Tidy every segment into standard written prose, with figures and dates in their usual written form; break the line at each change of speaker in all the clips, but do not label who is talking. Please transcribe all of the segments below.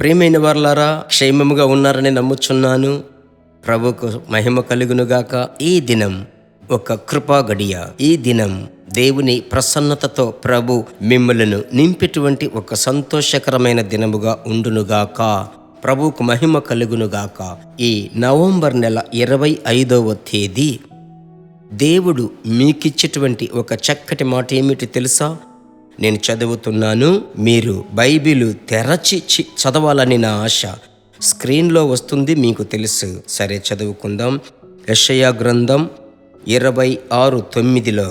ప్రియమైన వారలారా, క్షేమముగా ఉన్నారని నమ్ముచున్నాను. ప్రభుకు మహిమ కలుగునుగాక. ఈ దినం ఒక కృపా గడియ. ఈ దినం దేవుని ప్రసన్నతతో ప్రభు మిమ్మలను నింపేటువంటి ఒక సంతోషకరమైన దినముగా ఉండునుగాక. ప్రభుకు మహిమ కలుగునుగాక. ఈ నవంబర్ నెల 25వ తేదీ దేవుడు మీకిచ్చేటువంటి ఒక చక్కటి మాట ఏమిటి తెలుసా? నేను చదువుతున్నాను, మీరు బైబిలు తెరచి చదవాలని నా ఆశ. స్క్రీన్లో వస్తుంది, మీకు తెలుసు. సరే, చదువుకుందాం. యెషయా గ్రంథం 26:9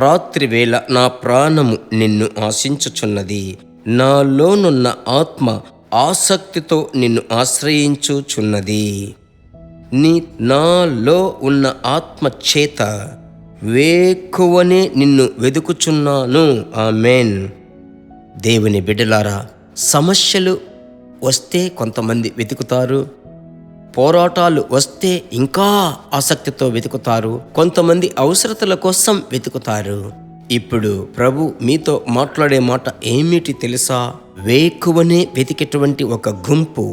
రాత్రి వేళ నా ప్రాణము నిన్ను ఆశించుచున్నది, నాలోనున్న ఆత్మ ఆసక్తితో నిన్ను ఆశ్రయించుచున్నది. నాలో ఉన్న ఆత్మ చేత వేకువనే నిన్ను వెదుకుచున్నాను. ఆమేన్. దేవుని బిడ్డలారా, సమస్యలు వస్తే కొంతమంది వెతుకుతారు, పోరాటాలు వస్తే ఇంకా ఆసక్తితో వెతుకుతారు, కొంతమంది అవసరతల కోసం వెతుకుతారు. ఇప్పుడు ప్రభు మీతో మాట్లాడే మాట ఏమిటి తెలుసా? వేకువనే వెతికేటువంటి ఒక గుంపు.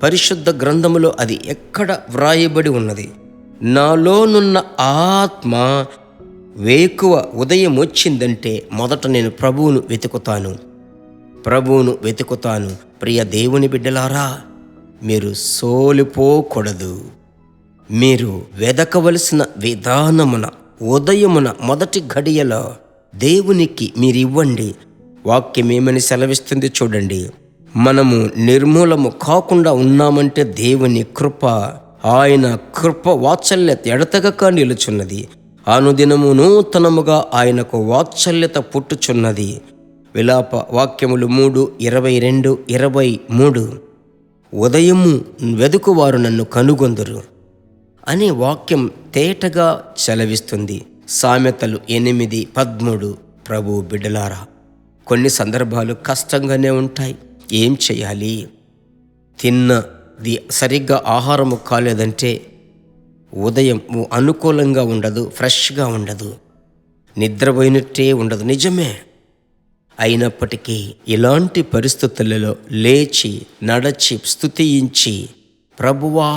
పరిశుద్ధ గ్రంథములో అది ఎక్కడ వ్రాయబడి ఉన్నది? నాలోనున్న ఆత్మ వేకువ ఉదయం వచ్చిందంటే మొదట నేను ప్రభువును వెతుకుతాను. ప్రియ దేవుని బిడ్డలారా, మీరు సోలిపోకూడదు. మీరు వెదకవలసిన విధానమున ఉదయమున మొదటి గడియలో దేవునికి మీరివ్వండి. వాక్యం ఏమని సెలవిస్తుంది చూడండి. మనము నిర్మూలము కాకుండా ఉన్నామంటే దేవుని కృప, ఆయన కృప వాత్సల్యత ఎడతెగక నిలుచున్నది. అనుదినము నూతనముగా ఆయనకు వాత్సల్యత పుట్టుచున్నది. విలాప వాక్యములు 3:22-23 ఉదయము వెదుకువారు నన్ను కనుగొందురు అనే వాక్యం తేటగా సెలవిస్తుంది. సామెతలు 8:13 ప్రభు బిడ్డలారా, కొన్ని సందర్భాలు కష్టంగానే ఉంటాయి. ఏం చేయాలి? తిన్నది సరిగ్గా ఆహారము కాలేదంటే ఉదయం అనుకూలంగా ఉండదు, ఫ్రెష్గా ఉండదు, నిద్రపోయినట్టే ఉండదు. నిజమే. అయినప్పటికీ ఇలాంటి పరిస్థితులలో లేచి నడచి స్తుతించి, ప్రభువా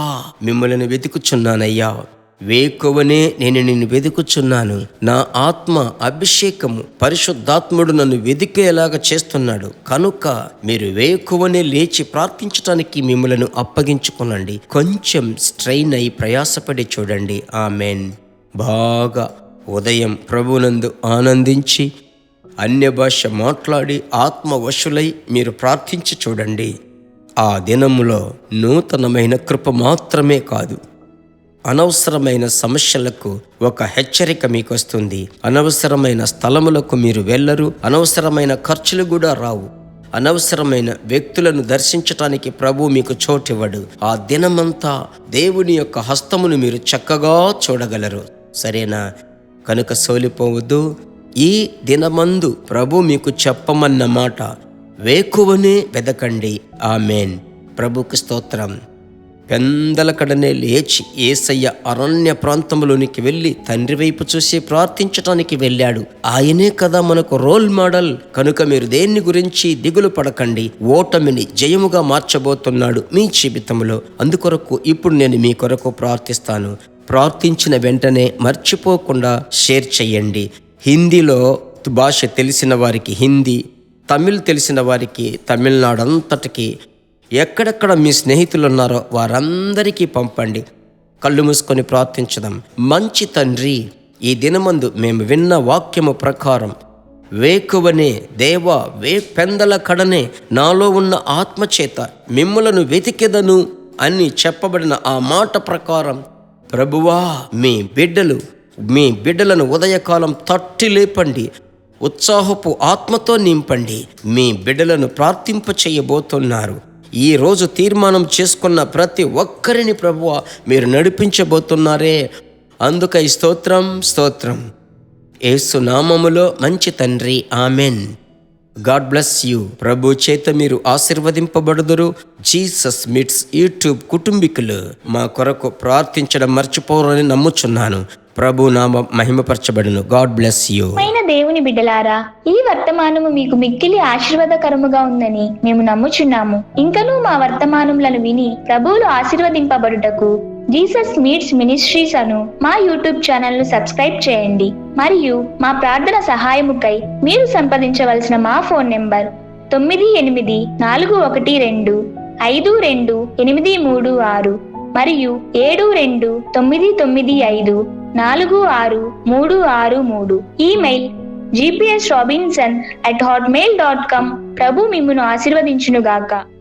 మిమ్మల్ని వెతుకుచున్నానయ్యా, వేకువనే నేను నిన్ను వెతుకుచున్నాను, నా ఆత్మ అభిషేకము పరిశుద్ధాత్ముడు నన్ను వెదికేలాగా చేస్తున్నాడు, కనుక మీరు వేకువనే లేచి ప్రార్థించటానికి మిమ్మల్ని అప్పగించుకోనండి. కొంచెం స్ట్రెయిన్ అయి ప్రయాసపడి చూడండి. ఆమేన్. బాగా ఉదయం ప్రభునందు ఆనందించి అన్య భాష మాట్లాడి ఆత్మవశులై మీరు ప్రార్థించి చూడండి. ఆ దినములో నూతనమైన కృప మాత్రమే కాదు, అనవసరమైన సమస్యలకు ఒక హెచ్చరిక మీకు వస్తుంది. అనవసరమైన స్థలములకు మీరు వెళ్ళరు, అనవసరమైన ఖర్చులు కూడా రావు. అనవసరమైన వ్యక్తులను దర్శించటానికి ప్రభు మీకు చోటివ్వడు. ఆ దినమంతా దేవుని యొక్క హస్తమును మీరు చక్కగా చూడగలరు. సరేనా? కనుక సోలిపోవద్దు. ఈ దినమందు ప్రభు మీకు చెప్పమన్న మాట, వేకువనే వెదకండి. ఆమేన్. ప్రభుకి స్తోత్రం. పెందలకడనే లేచి యేసయ్య అరణ్య ప్రాంతంలోనికి వెళ్ళి తండ్రి వైపు చూసి ప్రార్థించటానికి వెళ్ళాడు. ఆయనే కదా మనకు రోల్ మోడల్. కనుక మీరు దేన్ని గురించి దిగులు పడకండి. ఓటమిని జయముగా మార్చబోతున్నాడు మీ జీవితంలో. అందుకొరకు ఇప్పుడు నేను మీ కొరకు ప్రార్థిస్తాను. ప్రార్థించిన వెంటనే మర్చిపోకుండా షేర్ చేయండి. హిందీలో భాష తెలిసిన వారికి హిందీ, తమిళ్ తెలిసిన వారికి తమిళనాడు అంతటికి, ఎక్కడెక్కడ మీ స్నేహితులు ఉన్నారో వారందరికీ పంపండి. కళ్ళు మూసుకొని ప్రార్థించుదాం. మంచి తండ్రి, ఈ దినమందు మేము విన్న వాక్యము ప్రకారం వేకువనే దేవా, పెందల కడనే నాలో ఉన్న ఆత్మచేత మిమ్ములను వెతికెదను అని చెప్పబడిన ఆ మాట ప్రకారం ప్రభువా, మీ బిడ్డలను ఉదయకాలం తట్టి లేపండి, ఉత్సాహపు ఆత్మతో నింపండి. మీ బిడ్డలను ప్రార్థింప చేయబోతున్నారు. ఈ రోజు తీర్మానం చేసుకున్న ప్రతి ఒక్కరిని ప్రభువా మీరు నడిపించబోతున్నారే. అందుకై స్తోత్రం. యేసు నామములో మంచి తండ్రి. ఆమెన్. God bless you. ప్రభు చేత మీరు ఆశీర్వదింపబడుదురు. జీసస్ మీట్స్ యూట్యూబ్ కుటుంబీకులు మా కొరకు ప్రార్థించడం మర్చిపోరని నమ్ముచున్నాను. ప్రభు నామ మహిమపరచబడును. God bless you.
దేవుని బిడ్డలారా, ఈ వర్తమానము మీకు మిక్కిలి ఆశీర్వాదకరముగా ఉందని మేము నమ్ముచున్నాము. ఇంకనూ మా వర్తమానములను విని ప్రభువులు ఆశీర్వదింపబడుటకు జీసస్ మీట్స్ మినిస్ట్రీస్ అను మా యూట్యూబ్ ఛానల్ ను సబ్స్క్రైబ్ చేయండి. మరియు మా ప్రార్థన సహాయముకై మీరు సంప్రదించవలసిన మా ఫోన్ నెంబర్ 9842525836 మరియు 7299546363. Email gpsrobinson@hotmail.com. ప్రభు మిమ్మును ఆశీర్వదించునుగాక.